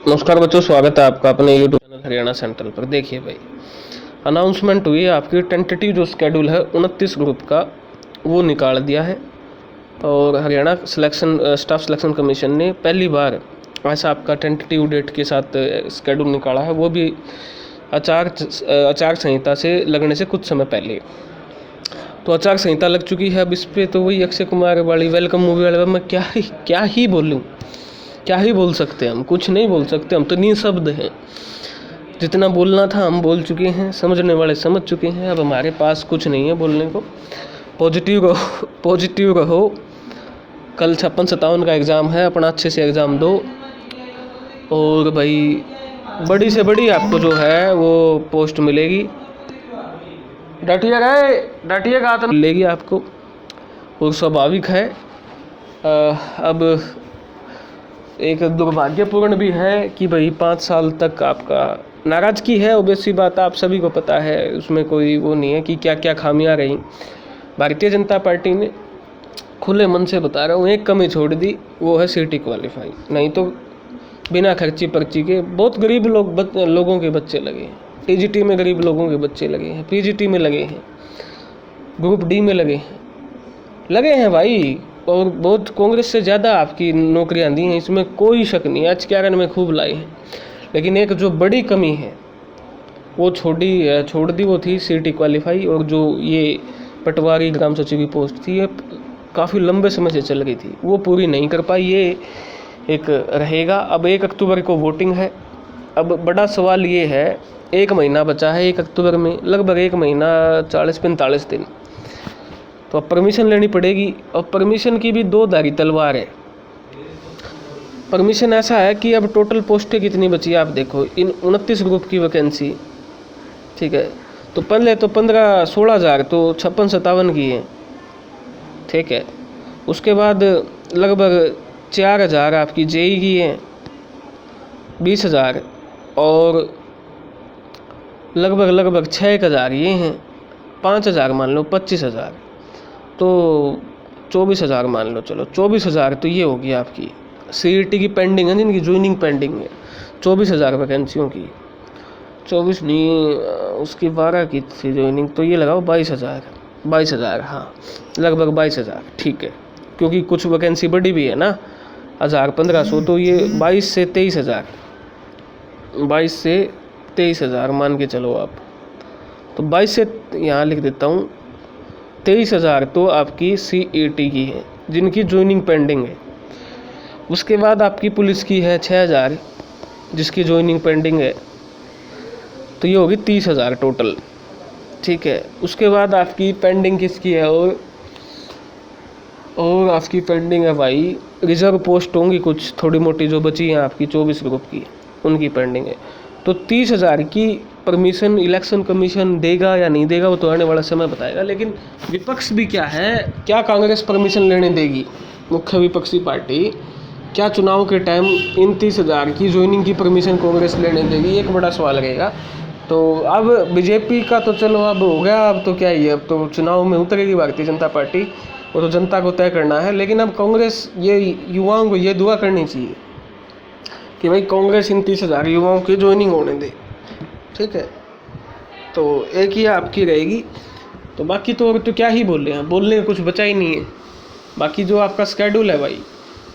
नमस्कार बच्चों, स्वागत है आपका अपने यूट्यूब चैनल हरियाणा सेंट्रल पर। देखिए भाई, अनाउंसमेंट हुई है आपकी टेंटेटिव जो स्केड्यूल है 29 ग्रुप का वो निकाल दिया है। और हरियाणा स्टाफ सिलेक्शन कमीशन ने पहली बार ऐसा आपका टेंटेटिव डेट के साथ स्केड्यूल निकाला है, वो भी आचार संहिता से लगने से कुछ समय पहले। तो आचार संहिता लग चुकी है। अब इस पर तो वही अक्षय कुमार वाली वेलकम मूवी वाले, मैं क्या ही बोलूँ, क्या ही बोल सकते हैं हम, कुछ नहीं बोल सकते। हम तो निशब्द हैं। जितना बोलना था हम बोल चुके हैं, समझने वाले समझ चुके हैं। अब हमारे पास कुछ नहीं है बोलने को। पॉजिटिव रहो। कल 56-57 का एग्ज़ाम है, अपना अच्छे से एग्ज़ाम दो। और भाई बड़ी से बड़ी आपको जो है वो पोस्ट मिलेगी। डाटिएगा तो मिलेगी आपको, और स्वाभाविक है। अब एक दुर्भाग्यपूर्ण भी है कि भाई 5 साल तक आपका नाराज़गी है। ओबेसी बात आप सभी को पता है, उसमें कोई वो नहीं है कि क्या क्या खामियां रही। भारतीय जनता पार्टी ने खुले मन से बता रहा हूँ, एक कमी छोड़ दी, वो है सीटी क्वालिफाई। नहीं तो बिना खर्ची पर्ची के बहुत गरीब लोगों के बच्चे लगे हैं। टीजीटी में गरीब लोगों के बच्चे लगे हैं, पीजीटी में लगे हैं, ग्रुप डी में लगे हैं भाई। और बहुत कांग्रेस से ज़्यादा आपकी नौकरियां दी हैं, इसमें कोई शक नहीं है। एचकेआरएन में खूब लाई है। लेकिन एक जो बड़ी कमी है वो छोड़ दी, वो थी सीटी क्वालिफाई। और जो ये पटवारी ग्राम सचिव की पोस्ट थी, ये काफ़ी लंबे समय से चल रही थी, वो पूरी नहीं कर पाई। ये एक रहेगा। अब 1 अक्टूबर को वोटिंग है। अब बड़ा सवाल ये है, 1 महीना बचा है 1 अक्टूबर में, लगभग 1 महीना 40-45 दिन। तो अब परमिशन लेनी पड़ेगी। और परमिशन की भी 2 धारी तलवार है। परमिशन ऐसा है कि अब टोटल पोस्टें कितनी बची है आप देखो, इन 29 ग्रुप की वैकेंसी, ठीक है। तो पहले तो 15-16 हज़ार तो 56-57 की है, ठीक है। उसके बाद लगभग 4 हज़ार आपकी जेई की है, 20 हज़ार, और लगभग 6 हज़ार ये हैं, 5 हज़ार मान लो, 25 हज़ार, तो 24 हज़ार मान लो। चलो 24 हज़ार तो ये होगी आपकी सीईटी की पेंडिंग है, जिनकी ज्वाइनिंग पेंडिंग है। 24 हज़ार वैकेंसियों की, 24 नहीं, उसकी 12 की थी ज्वाइनिंग, तो ये लगाओ 22 हज़ार, हाँ लगभग 22 हज़ार, ठीक है। क्योंकि कुछ वैकेंसी बड़ी भी है ना, 1500, तो ये 22 से 23 हज़ार, 22 से 23 हज़ार मान के चलो आप। तो 22 से यहाँ लिख देता हूँ, 23 हज़ार तो आपकी सीईटी की है, जिनकी ज्वाइनिंग पेंडिंग है। उसके बाद आपकी पुलिस की है 6 हज़ार, जिसकी ज्वाइनिंग पेंडिंग है, तो ये होगी 30 हज़ार टोटल, ठीक है। उसके बाद आपकी पेंडिंग किसकी है, और आपकी पेंडिंग है भाई रिजर्व पोस्ट होंगी कुछ थोड़ी मोटी जो बची हैं आपकी 24 ग्रुप की, उनकी पेंडिंग है। तो 30 हज़ार की परमिशन इलेक्शन कमीशन देगा या नहीं देगा, वो तो आने वाला समय बताएगा। लेकिन विपक्ष भी क्या है, क्या कांग्रेस परमिशन लेने देगी, मुख्य विपक्षी पार्टी क्या चुनाव के टाइम इन 30 हज़ार की ज्वाइनिंग की परमिशन कांग्रेस लेने देगी, एक बड़ा सवाल रहेगा। तो अब बीजेपी का तो चलो अब हो गया, अब तो क्या ही है, अब तो चुनाव में उतरेगी भारतीय जनता पार्टी, वो तो जनता को तय करना है। लेकिन अब कांग्रेस ये युवाओं को ये दुआ करनी चाहिए कि भाई कांग्रेस इन 30 हज़ार युवाओं की ज्वाइनिंग होने दे, ठीक है। तो एक ही आपकी रहेगी। तो बाकी तो और तो क्या ही बोल रहे हैं, बोलने का कुछ बचा ही नहीं है। बाकी जो आपका स्केड्यूल है भाई,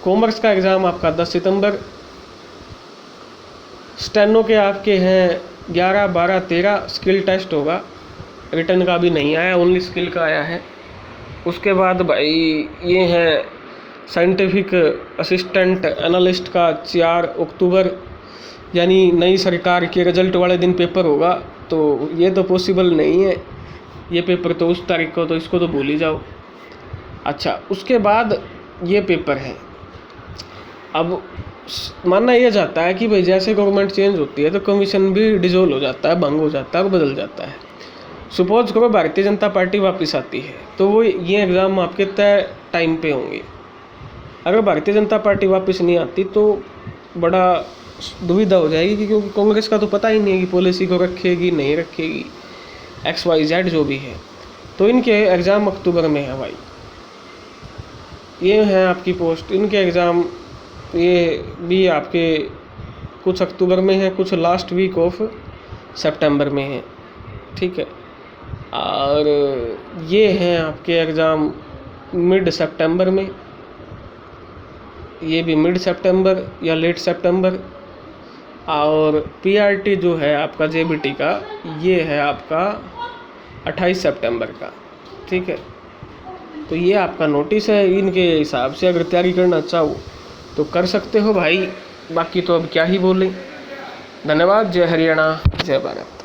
कॉमर्स का एग्ज़ाम आपका 10 सितंबर, स्टेनो के आपके हैं 11, 12, 13, स्किल टेस्ट होगा, रिटर्न का भी नहीं आया, ओनली स्किल का आया है। उसके बाद भाई ये है साइंटिफिक असिस्टेंट एनालिस्ट का 4 अक्टूबर, यानी नई सरकार के रिजल्ट वाले दिन पेपर होगा। तो ये तो पॉसिबल नहीं है, ये पेपर तो उस तारीख को, तो इसको तो भूल ही जाओ। अच्छा, उसके बाद ये पेपर है। अब मानना यह जाता है कि भाई जैसे गवर्नमेंट चेंज होती है तो कमीशन भी डिसॉल्व हो जाता है, भंग हो जाता है और बदल जाता है। सपोज करो भारतीय जनता पार्टी वापस आती है, तो वो ये एग्ज़ाम आपके तय टाइम पे होंगे। अगर भारतीय जनता पार्टी वापस नहीं आती तो बड़ा दुविधा हो जाएगी, क्योंकि कांग्रेस का तो पता ही नहीं है कि पॉलिसी को रखेगी नहीं रखेगी, XYZ जो भी है। तो इनके एग्ज़ाम अक्टूबर में है भाई, ये है आपकी पोस्ट, इनके एग्ज़ाम ये भी आपके कुछ अक्टूबर में है, कुछ लास्ट वीक ऑफ सितंबर में है, ठीक है। और ये हैं आपके एग्ज़ाम मिड सितंबर में, ये भी मिड सितंबर या लेट सितंबर। और पीआरटी जो है आपका जेबीटी का, ये है आपका 28 सितंबर का, ठीक है। तो ये आपका नोटिस है, इनके हिसाब से अगर तैयारी करना चाहो तो कर सकते हो भाई, बाकी तो अब क्या ही बोलें। धन्यवाद। जय हरियाणा, जय भारत।